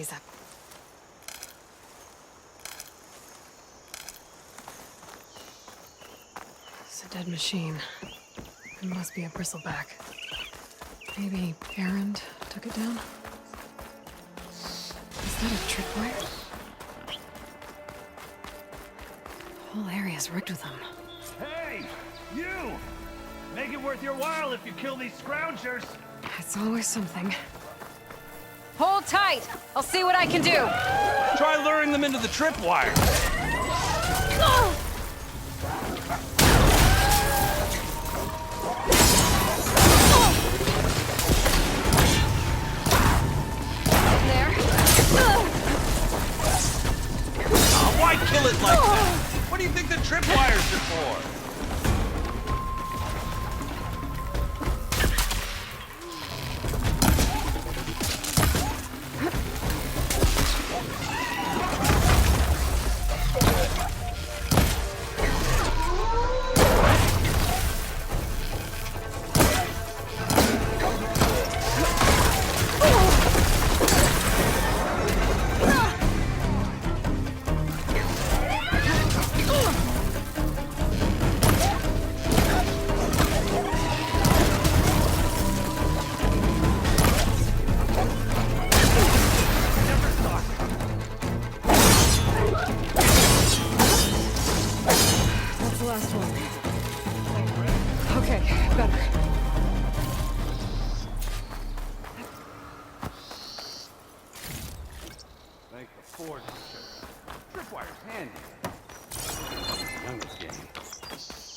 these up. It's a dead machine. It must be a bristleback. Maybe Erend took it down? Is that a tripwire? The whole area's rigged with them. Hey! You! Make it worth your while if you kill these scroungers! It's always something. Hold tight! I'll see what I can do! Try luring them into the tripwire! There. Oh, why kill it like that? What do you think the tripwires are for?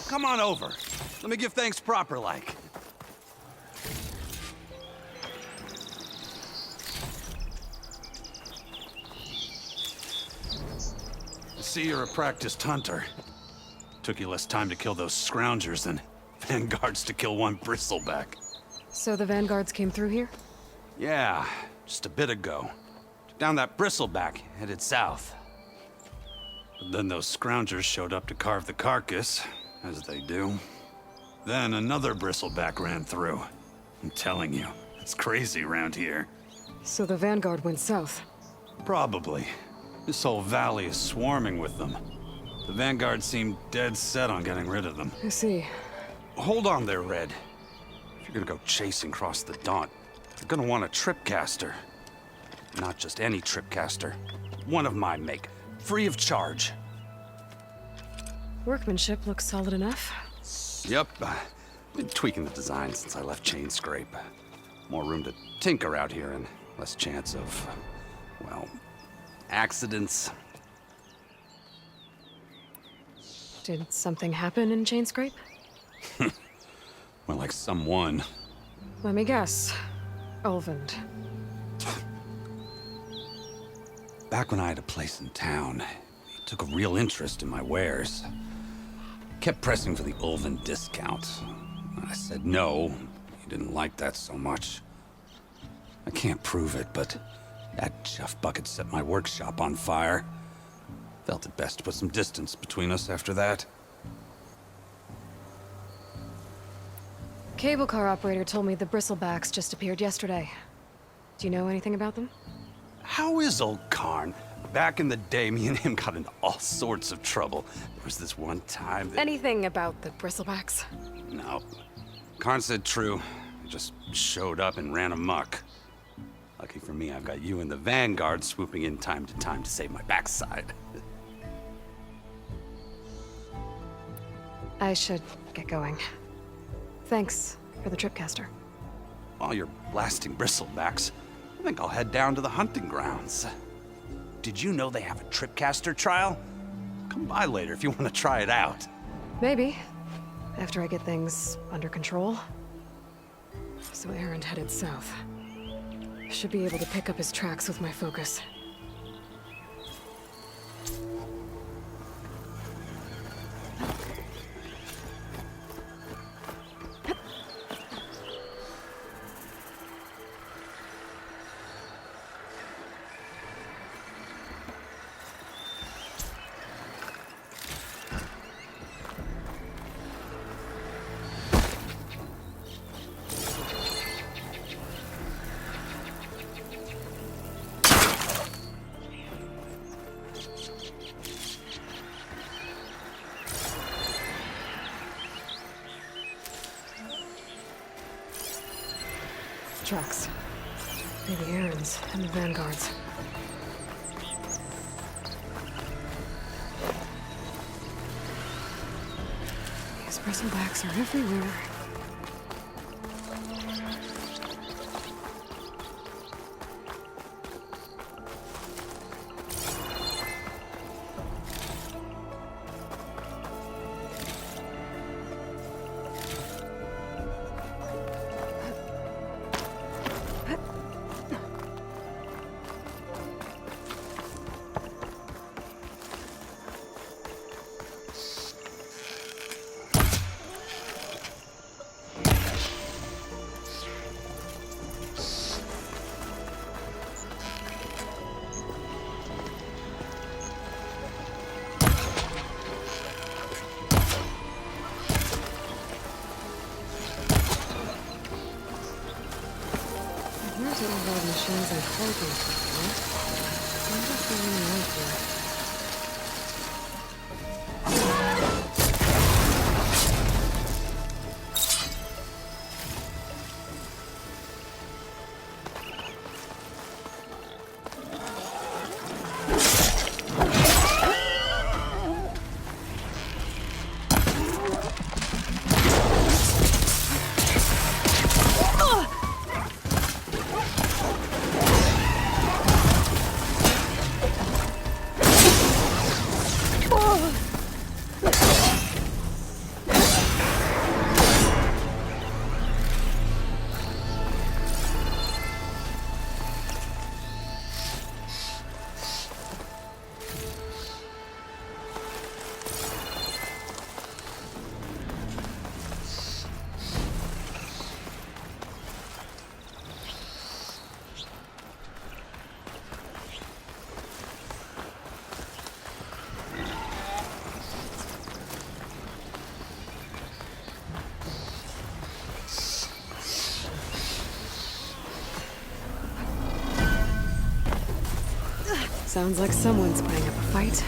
Come on over. Let me give thanks proper like. I see you're a practiced hunter. Took you less time to kill those scroungers than vanguards to kill one bristleback. So the vanguards came through here? Yeah, just a bit ago. Took down that bristleback, headed south. But then those scroungers showed up to carve the carcass, as they do. Then another bristleback ran through. I'm telling you, it's crazy around here. So the vanguard went south? Probably. This whole valley is swarming with them. The vanguard seemed dead set on getting rid of them. I see. Hold on there, Red. If you're gonna go chasing across the Daunt, you're gonna want a tripcaster. Not just any tripcaster. One of my make. Free of charge. Workmanship looks solid enough. Yep. Been tweaking the design since I left Chain Scrape. More room to tinker out here and less chance of, well, accidents. Did something happen in Chain Scrape? Well, like someone. Let me guess. Erend. Back when I had a place in town, he took a real interest in my wares. Kept pressing for the Erend discount. I said no. He didn't like that so much. I can't prove it, but that chuff bucket set my workshop on fire. Felt it best to put some distance between us after that. Cable car operator told me the Bristlebacks just appeared yesterday. Do you know anything about them? How is old Karn? Back in the day, me and him got into all sorts of trouble. There was this one time that... Anything about the Bristlebacks? No. Karn said true. He just showed up and ran amok. Lucky for me, I've got you and the Vanguard swooping in time to save my backside. I should get going. Thanks for the tripcaster. While you're blasting Bristlebacks, I think I'll head down to the hunting grounds. Did you know they have a tripcaster trial? Come by later if you want to try it out. Maybe. After I get things under control. So Erend headed south. Should be able to pick up his tracks with my focus. tracks. Maybe Erend's and the Vanguard's. These Bristlebacks are everywhere. Here's what involved machines and cloaking equipment. I wonder if they're any right here. Sounds like someone's putting up a fight.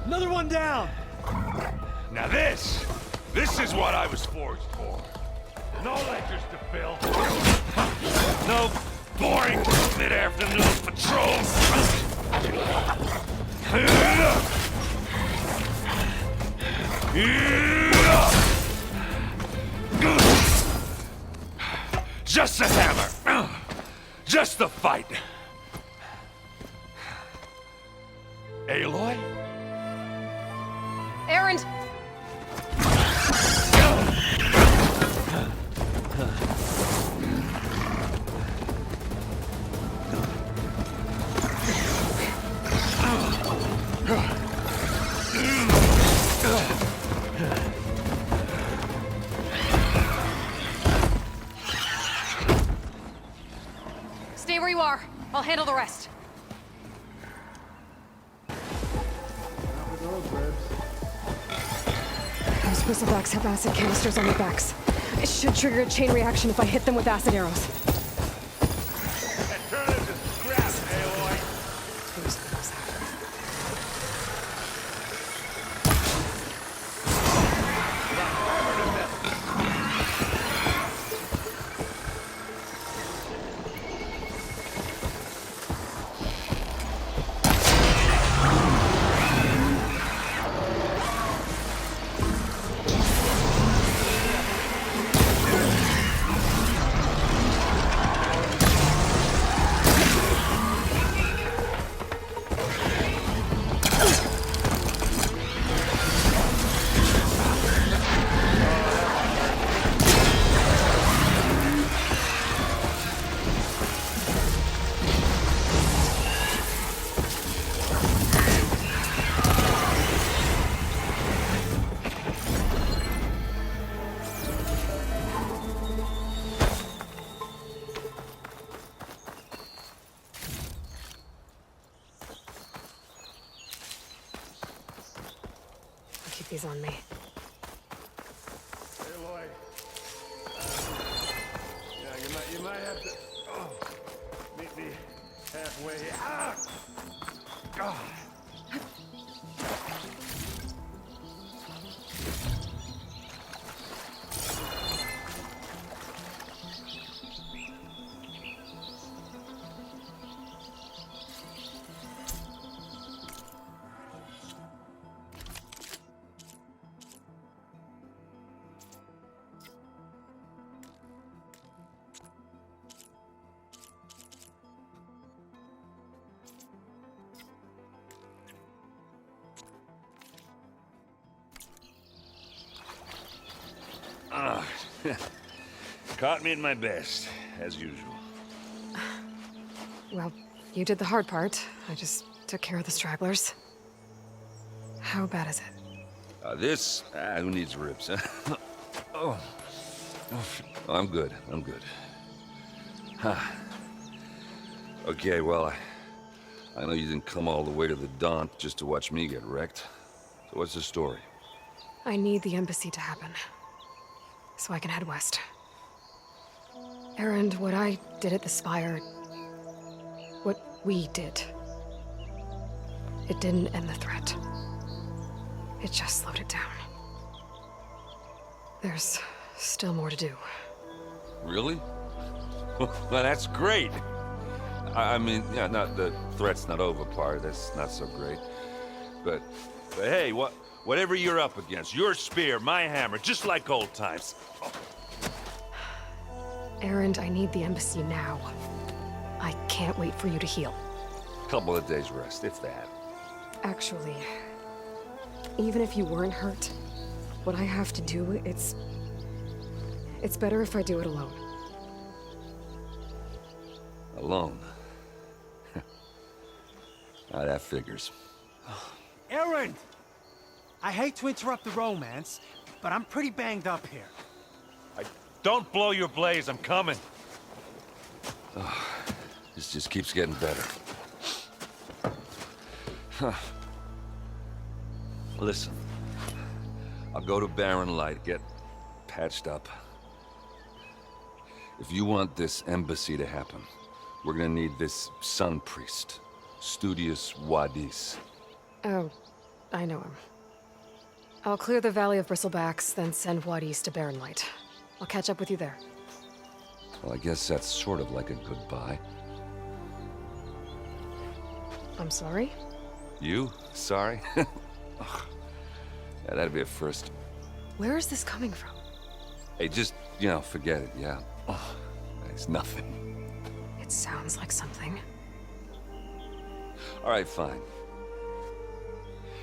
Another one down! Now this is what I was forged for. No ledgers to fill. No boring mid-afternoon patrols. Just the hammer. Just the fight. Aloy? Erend! Stay where you are. I'll handle the rest. Those Bristlebacks have acid canisters on their backs. It should trigger a chain reaction if I hit them with acid arrows. And turn it to scrap, Aloy. Who's those? These on me. Aloy, You might have to meet me halfway. Ah! God. Caught me at my best, as usual. Well, you did the hard part. I just took care of the stragglers. How bad is it? Who needs ribs? Oh. I'm good. I'm good. Huh. Okay, well, I know you didn't come all the way to the Daunt just to watch me get wrecked. So what's the story? I need the embassy to happen, so I can head west. Erend, what I did at the Spire, what we did, it didn't end the threat. It just slowed it down. There's still more to do. Really? Well, that's great. I mean, yeah, not the threat's not over part. That's not so great. But hey, whatever you're up against, your spear, my hammer, just like old times. Erend, I need the embassy now. I can't wait for you to heal. Couple of days rest, if that. Actually, even if you weren't hurt, what I have to do, it's better if I do it alone. Alone? That figures. Erend! I hate to interrupt the romance, but I'm pretty banged up here. Don't blow your blaze, I'm coming. This just keeps getting better. Huh. Listen, I'll go to Barren Light, get patched up. If you want this embassy to happen, we're gonna need this sun priest, Studious Wadis. Oh, I know him. I'll clear the Valley of Bristlebacks, then send Wadis to Barren Light. I'll catch up with you there. Well, I guess that's sort of like a goodbye. I'm sorry? You? Sorry? Ugh. Yeah, that'd be a first. Where is this coming from? Hey, just, forget it, yeah. Oh, it's nothing. It sounds like something. All right, fine.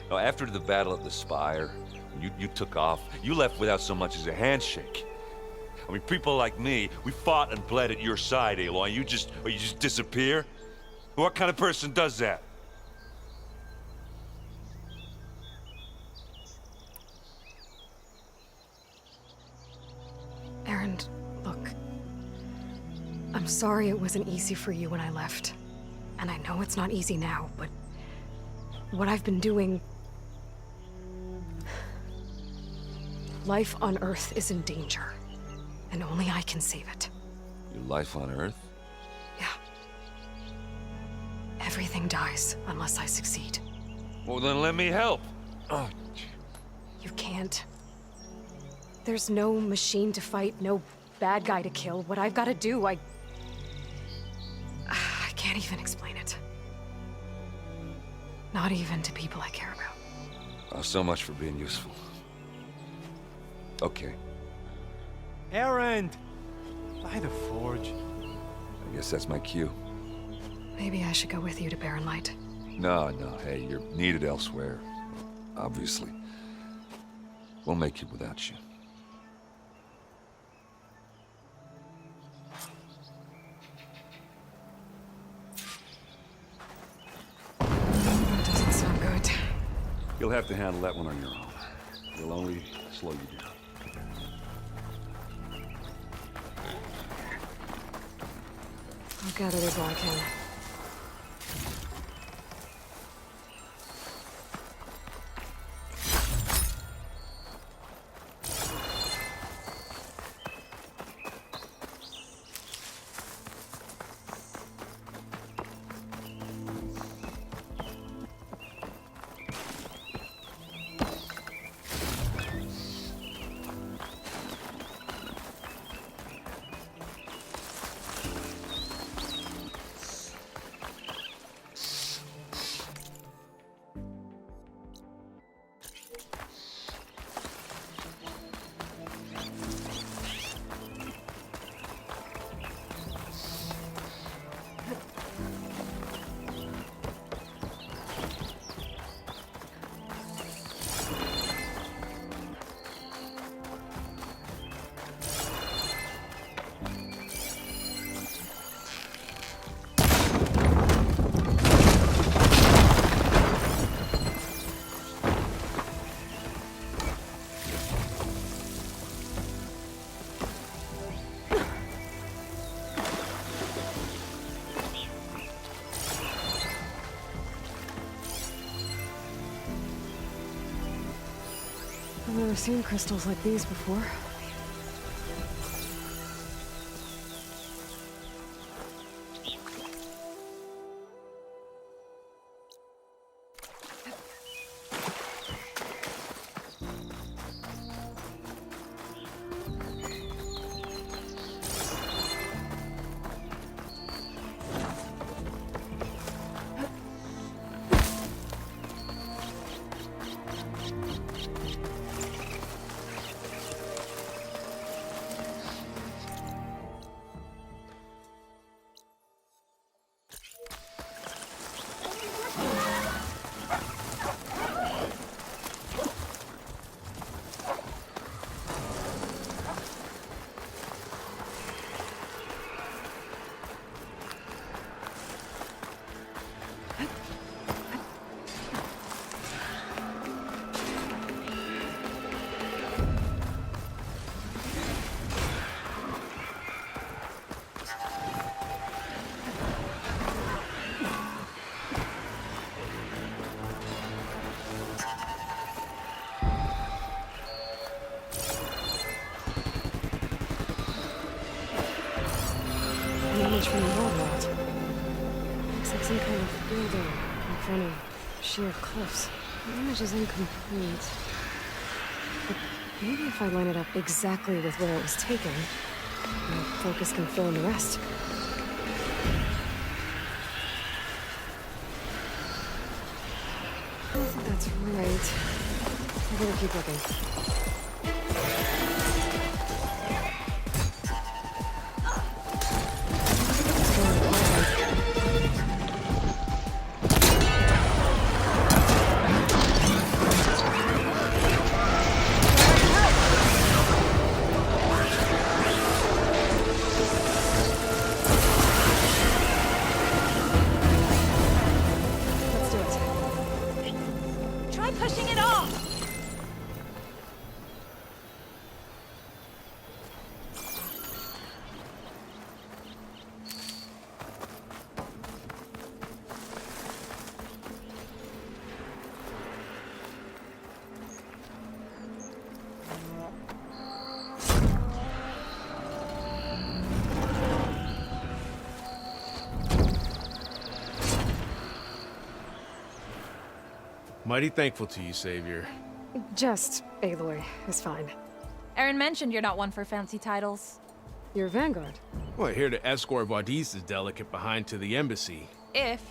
Now, after the battle at the Spire, you took off, you left without so much as a handshake. I mean, people like me, we fought and bled at your side, Aloy. You just disappear? What kind of person does that? Erend, look. I'm sorry it wasn't easy for you when I left. And I know it's not easy now, but what I've been doing... Life on Earth is in danger. And only I can save it. Your life on Earth? Yeah. Everything dies unless I succeed. Well, then let me help. Oh, You can't. There's no machine to fight, no bad guy to kill. What I've got to do, I can't even explain it. Not even to people I care about. oh, so much for being useful. Okay, Erend! By the forge. I guess that's my cue. Maybe I should go with you to Barren Light. No, hey, you're needed elsewhere. Obviously. We'll make it without you. That doesn't sound good. You'll have to handle that one on your own. It'll only slow you down. I'll gather this all I can. I've never seen crystals like these before. From the road route. Looks like some kind of building in front of sheer cliffs. The image is incomplete. But maybe if I line it up exactly with where it was taken, my focus can fill in the rest. I think that's right. I better keep looking. Mighty thankful to you, Savior. Just Aloy is fine. Erend mentioned you're not one for fancy titles. You're Vanguard. Well, here to escort Wadiz's delicate behind to the embassy. If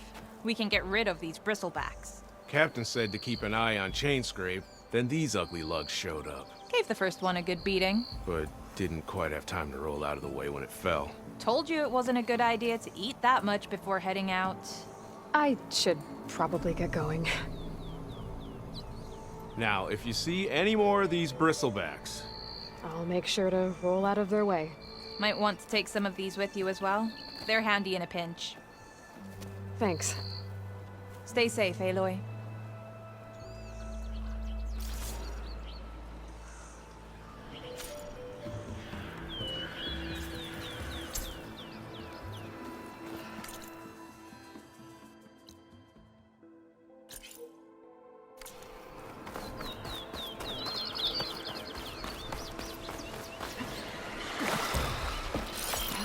we can get rid of these Bristlebacks. Captain said to keep an eye on Chainscrape, then these ugly lugs showed up. Gave the first one a good beating. But didn't quite have time to roll out of the way when it fell. Told you it wasn't a good idea to eat that much before heading out. I should probably get going. Now, if you see any more of these Bristlebacks... I'll make sure to roll out of their way. Might want to take some of these with you as well. They're handy in a pinch. Thanks. Stay safe, Aloy.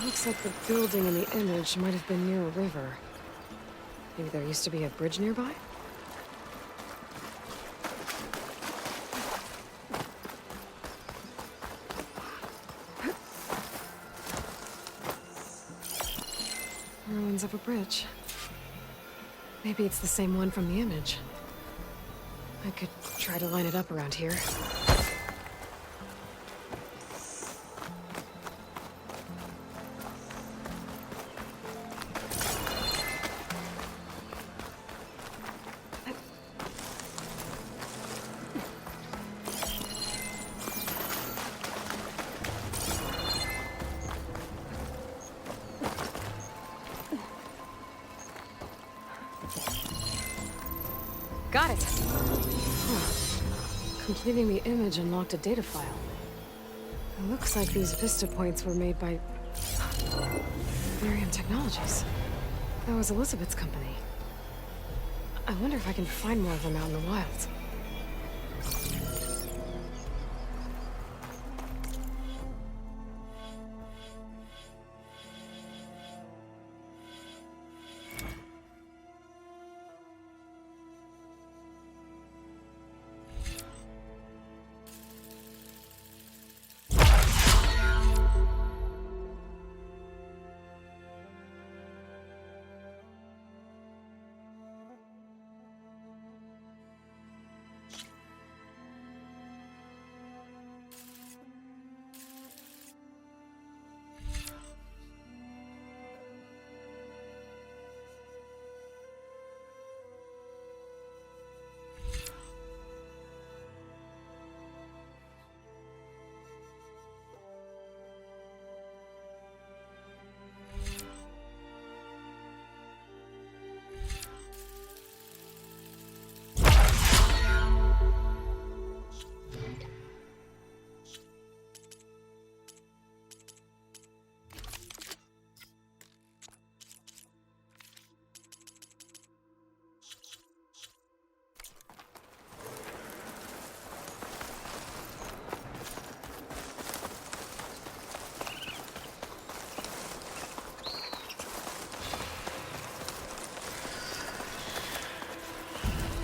Looks like the building in the image might have been near a river. Maybe there used to be a bridge nearby? Ruins of a bridge. Maybe it's the same one from the image. I could try to line it up around here. Got it! Huh. Completing the image unlocked a data file. It looks like these vista points were made by... Variant Technologies. That was Elizabeth's company. I wonder if I can find more of them out in the wild.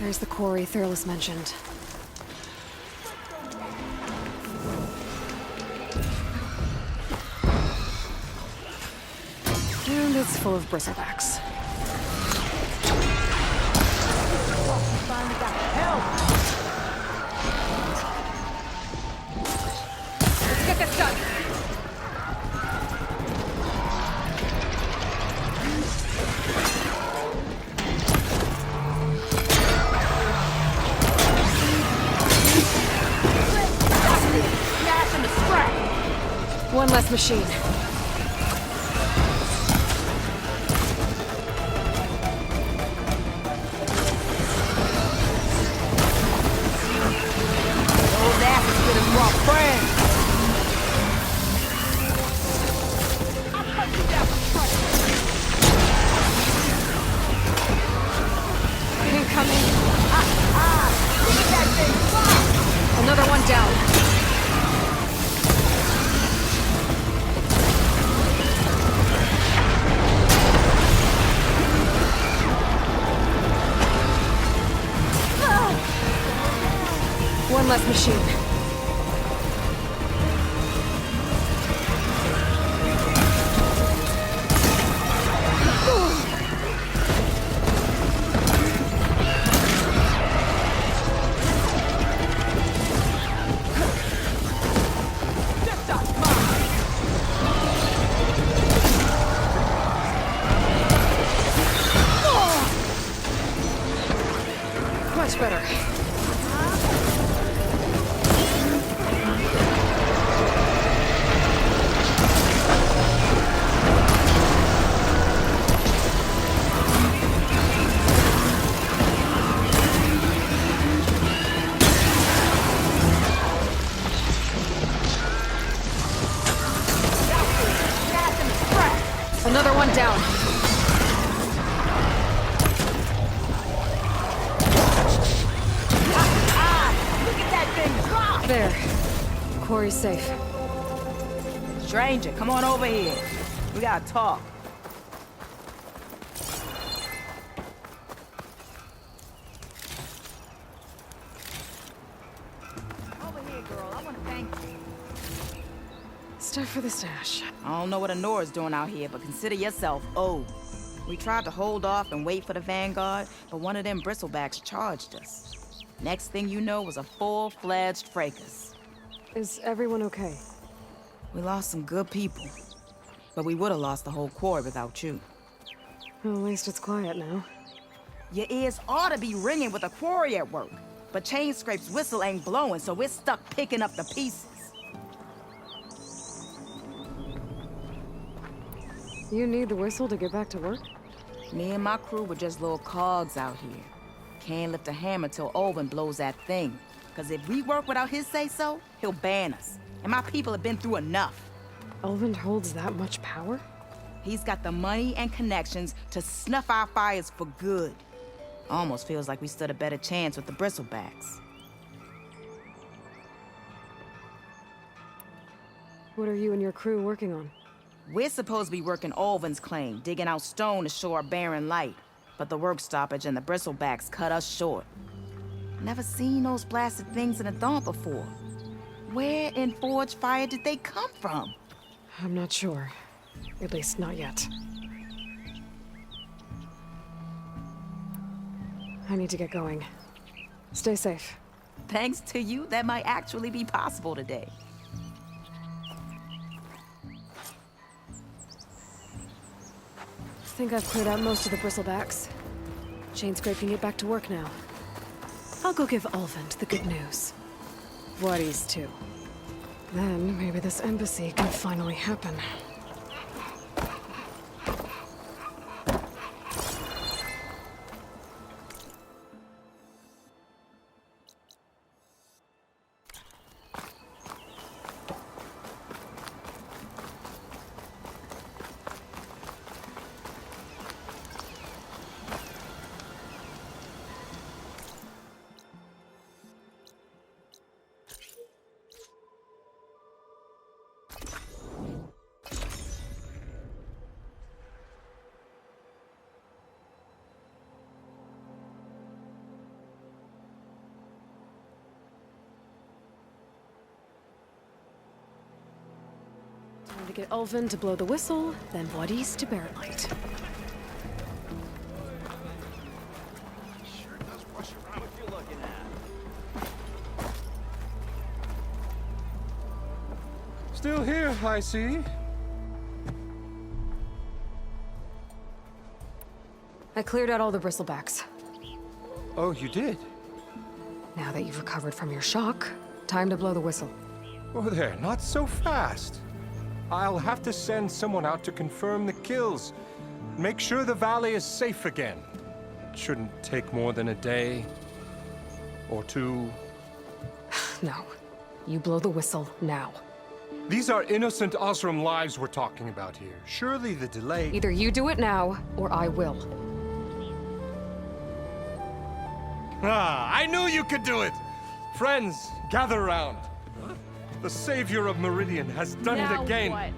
There's the quarry Thurles mentioned. And it's full of bristlebacks. Let's get this done. One less machine. Old ass is good as raw friends. Incoming. Another one down. One less machine. Much better. Another one down. Look at that thing drop! There. Quarry's safe. Stranger, come on over here. We gotta talk. Over here, girl. I wanna thank you. Stuff for the stash. I don't know what Honora's doing out here, but consider yourself owed. We tried to hold off and wait for the Vanguard, but one of them Bristlebacks charged us. Next thing you know was a full-fledged fracas. Is everyone okay? We lost some good people, but we would have lost the whole quarry without you. Well, at least it's quiet now. Your ears ought to be ringing with a quarry at work, but Chain Scrape's whistle ain't blowing, so we're stuck picking up the pieces. You need the whistle to get back to work? Me and my crew were just little cogs out here. Can't lift a hammer till Olvin blows that thing. Cause if we work without his say-so, he'll ban us. And my people have been through enough. Elvin holds that much power? He's got the money and connections to snuff our fires for good. Almost feels like we stood a better chance with the Bristlebacks. What are you and your crew working on? We're supposed to be working Olvin's claim, digging out stone to show our barren light. But the work stoppage and the Bristlebacks cut us short. Never seen those blasted things in a dawn before. Where in Forge Fire did they come from? I'm not sure. At least not yet. I need to get going. Stay safe. Thanks to you, that might actually be possible today. I think I've cleared out most of the Bristlebacks. Chain Scrape can get back to work now. I'll go give Ulvund the good news. Waddy's too. Then maybe this embassy can finally happen. Gotta get Ulvin to blow the whistle, then Wadis to bear light. Still here, I see. I cleared out all the Bristlebacks. Oh, you did? Now that you've recovered from your shock, time to blow the whistle. Oh, there, not so fast. I'll have to send someone out to confirm the kills. Make sure the valley is safe again. Shouldn't take more than a day. Or two. No. You blow the whistle now. These are innocent Osram lives we're talking about here. Surely the delay... Either you do it now, or I will. Ah, I knew you could do it! Friends, gather round. The savior of Meridian has done it again. What?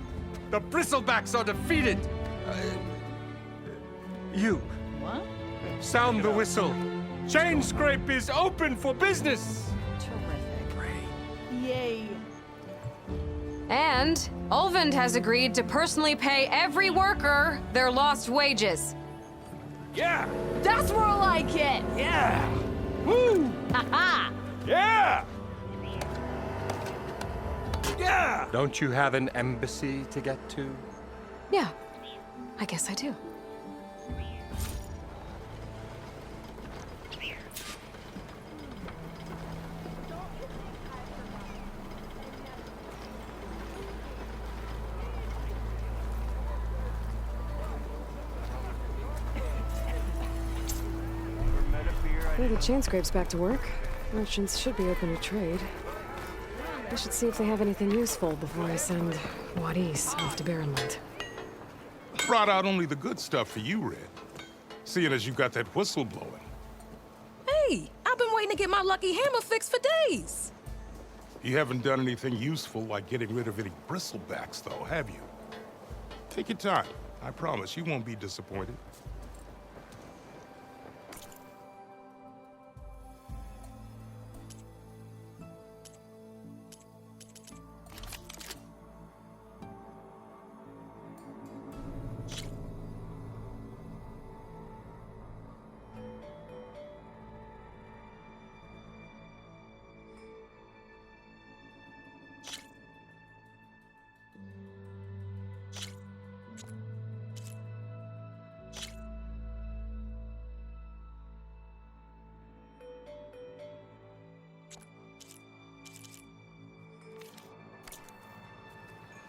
The Bristlebacks are defeated. You. What? Sound the whistle. Chain Scrape is open for business. Terrific. Yay. And Ulvin has agreed to personally pay every worker their lost wages. Yeah! That's more like it. Yeah! Woo! Ha Yeah! Yeah! Don't you have an embassy to get to? Yeah, I guess I do. Well, the chain scrape's back to work. Merchants should be open to trade. I should see if they have anything useful before I send Wadis off to Barrenland. Brought out only the good stuff for you, Red. Seeing as you got that whistle blowing. Hey, I've been waiting to get my lucky hammer fixed for days. You haven't done anything useful like getting rid of any bristlebacks, though, have you? Take your time. I promise you won't be disappointed.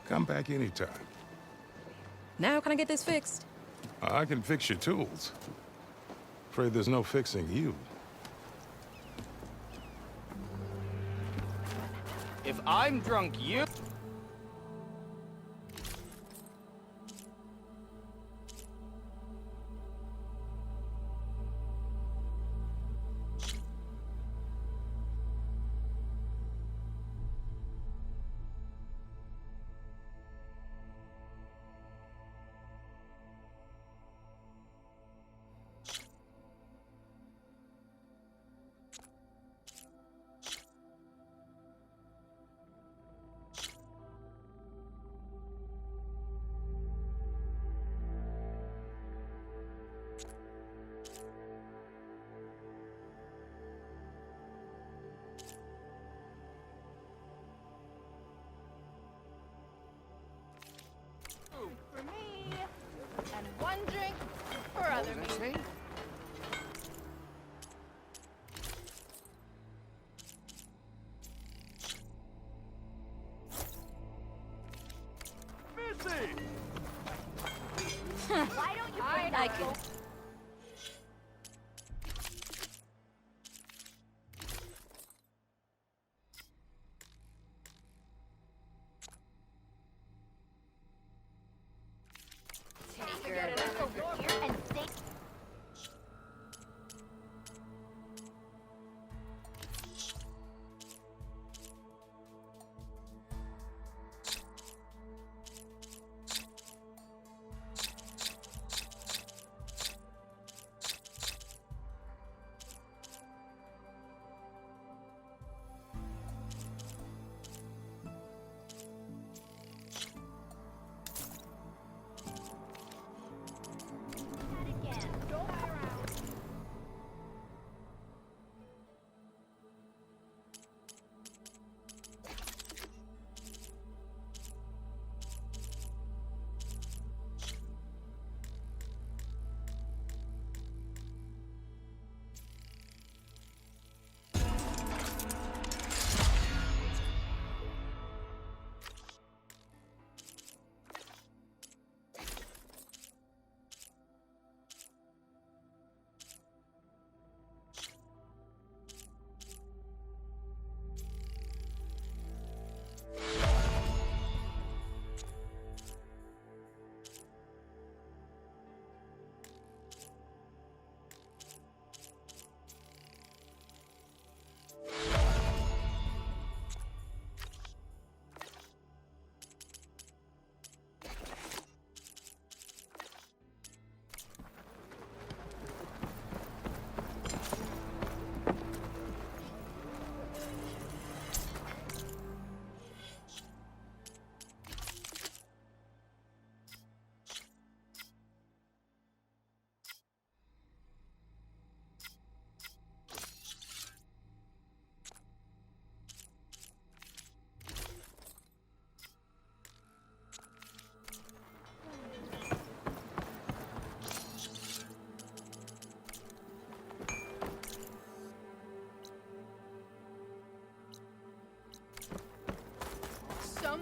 Come back anytime. Now can I get this fixed? I can fix your tools. Afraid there's no fixing you. If I'm drunk, you... For me, and one drink for other me. Why don't you bring that can.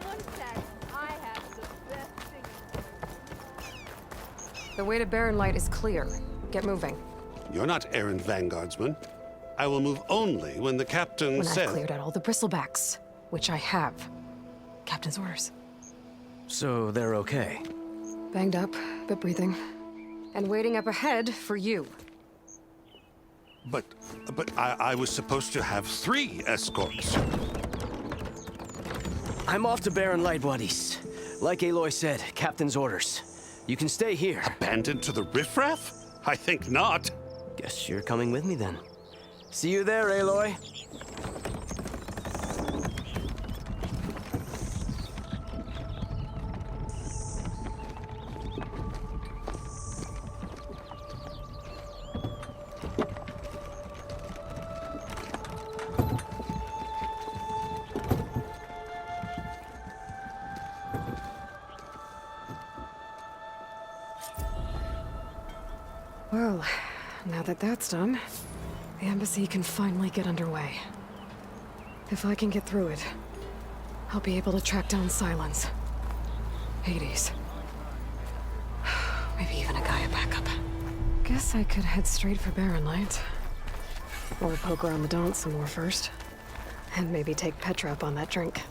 Someone said I have the best thing. The way to Barren Light is clear. Get moving. You're not errand vanguardsman. I will move only when the captain When says... I've cleared out all the Bristlebacks, which I have. Captain's orders. So they're okay? Banged up, but breathing. And waiting up ahead for you. But I was supposed to have 3 escorts. I'm off to Barren Light, buddies. Like Aloy said, Captain's orders. You can stay here. Abandoned to the riffraff? I think not. Guess you're coming with me then. See you there, Aloy. Well, now that that's done, the embassy can finally get underway. If I can get through it, I'll be able to track down Silence. Hades. Maybe even a Gaia backup. Guess I could head straight for Barren Light. Or poke around the Daunt some more first. And maybe take Petra up on that drink.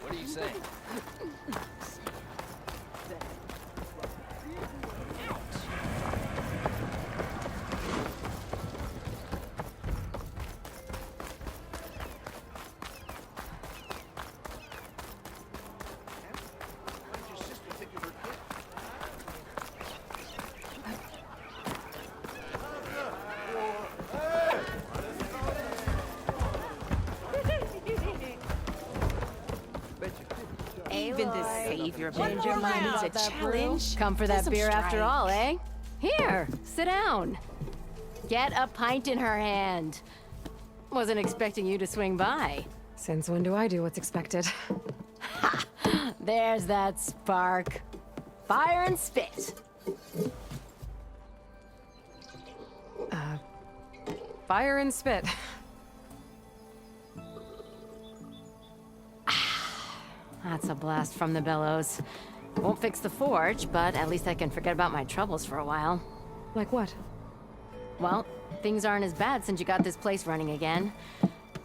What do you say? Even the savior of Ginger needs a challenge. Come for that beer after all, eh? Here, sit down. Get a pint in her hand. Wasn't expecting you to swing by. Since when do I do what's expected? There's that spark. Fire and spit. Fire and spit. That's a blast from the bellows. Won't fix the forge, but at least I can forget about my troubles for a while. Like what? Well, things aren't as bad since you got this place running again.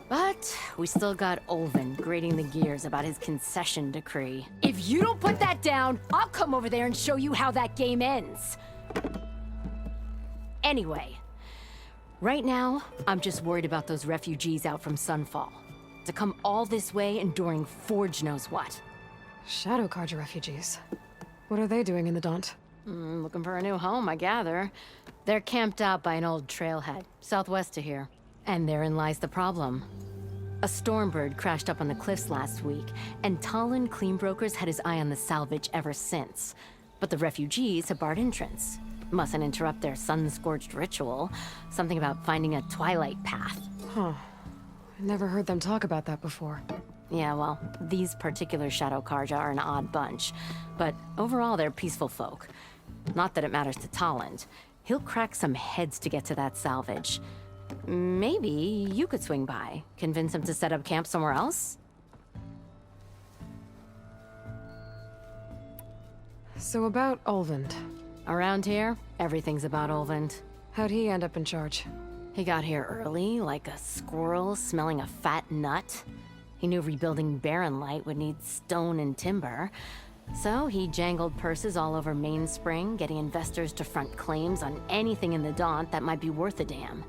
But we still got Olven grating the gears about his concession decree. If you don't put that down, I'll come over there and show you how that game ends. Anyway, right now, I'm just worried about those refugees out from Sunfall. To come all this way enduring Forge knows what. Shadow Carja refugees. What are they doing in the Daunt? Looking for a new home, I gather. They're camped out by an old trailhead, southwest of here. And therein lies the problem. A Stormbird crashed up on the cliffs last week, and Talon Cleanbrokers had his eye on the salvage ever since. But the refugees have barred entrance. Mustn't interrupt their sun-scorched ritual. Something about finding a twilight path. Huh. I never heard them talk about that before. Yeah, well, these particular Shadow Carja are an odd bunch. But overall, they're peaceful folk. Not that it matters to Talon. He'll crack some heads to get to that salvage. Maybe you could swing by, convince him to set up camp somewhere else? So about Olvend. Around here, everything's about Olvend. How'd he end up in charge? He got here early, like a squirrel smelling a fat nut. He knew rebuilding Barren Light would need stone and timber. So he jangled purses all over Mainspring, getting investors to front claims on anything in the Daunt that might be worth a damn.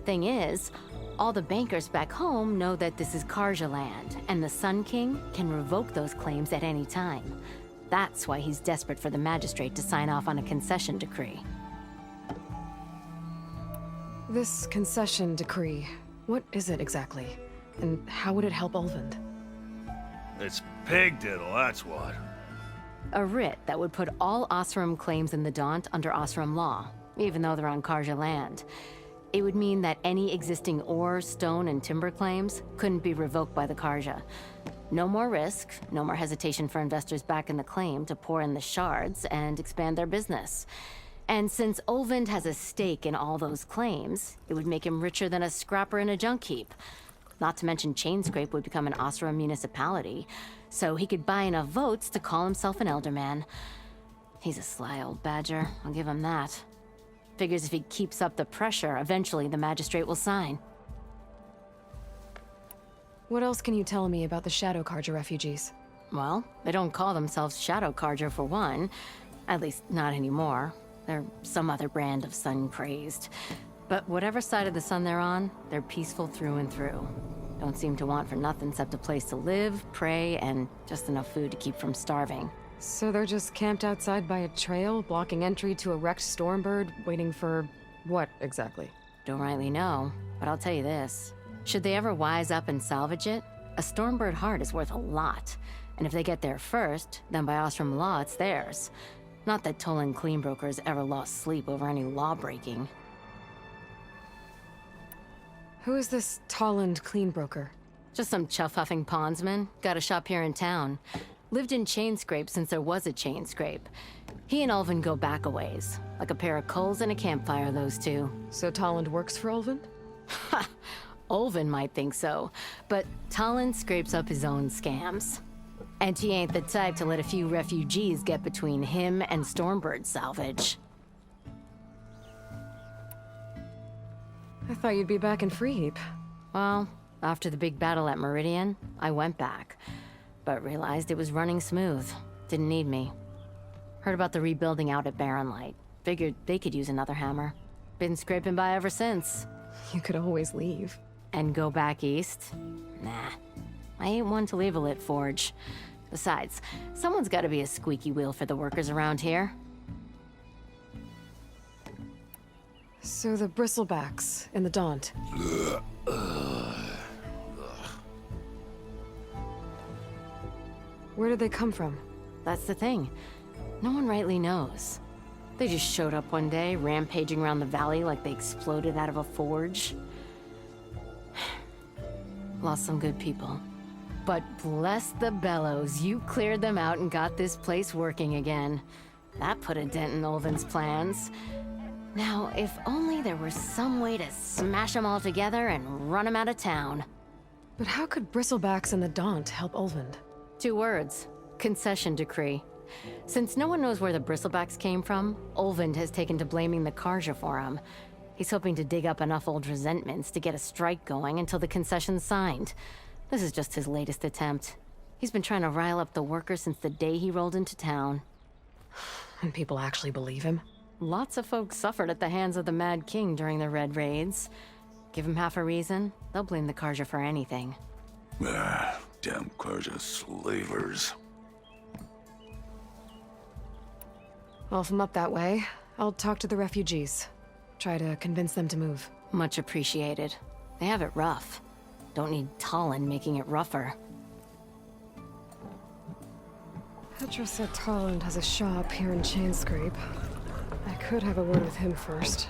Thing is, all the bankers back home know that this is Karja land, and the Sun King can revoke those claims at any time. That's why he's desperate for the magistrate to sign off on a concession decree. This concession decree, what is it exactly? And how would it help Olvend? It's pig diddle, that's what. A writ that would put all Osram claims in the Daunt under Osram law, even though they're on Karja land. It would mean that any existing ore, stone, and timber claims couldn't be revoked by the Karja. No more risk, no more hesitation for investors back in the claim to pour in the shards and expand their business. And since Olvend has a stake in all those claims, it would make him richer than a scrapper in a junk heap. Not to mention Chainscrape would become an Osram municipality, so he could buy enough votes to call himself an Elderman. He's a sly old badger, I'll give him that. Figures if he keeps up the pressure, eventually the magistrate will sign. What else can you tell me about the Shadow Karja refugees? Well, they don't call themselves Shadow Karja for one. At least not anymore. They're some other brand of sun-crazed. But whatever side of the sun they're on, they're peaceful through and through. Don't seem to want for nothing except a place to live, pray, and just enough food to keep from starving. So they're just camped outside by a trail, blocking entry to a wrecked Stormbird, waiting for what exactly? Don't rightly know, but I'll tell you this. Should they ever wise up and salvage it, a Stormbird heart is worth a lot. And if they get there first, then by Osram law, it's theirs. Not that Tolan Cleanbrokers ever lost sleep over any law-breaking. Who is this Tolland Cleanbroker? Just some chuff-huffing pondsman. Got a shop here in town. Lived in Chainscrape since there was a Chainscrape. He and Olvend go back a ways. Like a pair of coals and a campfire, those two. So Tolland works for Olvend? Ha! Olvend might think so, but Tolland scrapes up his own scams. And he ain't the type to let a few refugees get between him and Stormbird salvage. I thought you'd be back in Freeheap. Well, after the big battle at Meridian, I went back. But realized it was running smooth. Didn't need me. Heard about the rebuilding out at Barren Light. Figured they could use another hammer. Been scraping by ever since. You could always leave. And go back east? Nah. I ain't one to leave a lit forge. Besides, someone's gotta be a squeaky wheel for the workers around here. So the Bristlebacks in the Daunt. Where did they come from? That's the thing. No one rightly knows. They just showed up one day, rampaging around the valley like they exploded out of a forge. Lost some good people. But bless the bellows, you cleared them out and got this place working again. That put a dent in Olvend's plans. Now, if only there were some way to smash them all together and run them out of town. But how could Bristlebacks and the Daunt help Olvend? 2 words. Concession decree. Since no one knows where the Bristlebacks came from, Olvend has taken to blaming the Karja for them. He's hoping to dig up enough old resentments to get a strike going until the concession's signed. This is just his latest attempt. He's been trying to rile up the workers since the day he rolled into town. And people actually believe him? Lots of folks suffered at the hands of the Mad King during the Red Raids. Give him half a reason, they'll blame the Karja for anything. Damn Karja slavers. Well, if I'm up that way, I'll talk to the refugees. Try to convince them to move. Much appreciated. They have it rough. Don't need Tolland making it rougher. Petra said Tolland has a shop here in Chainscrape. I could have a word with him first.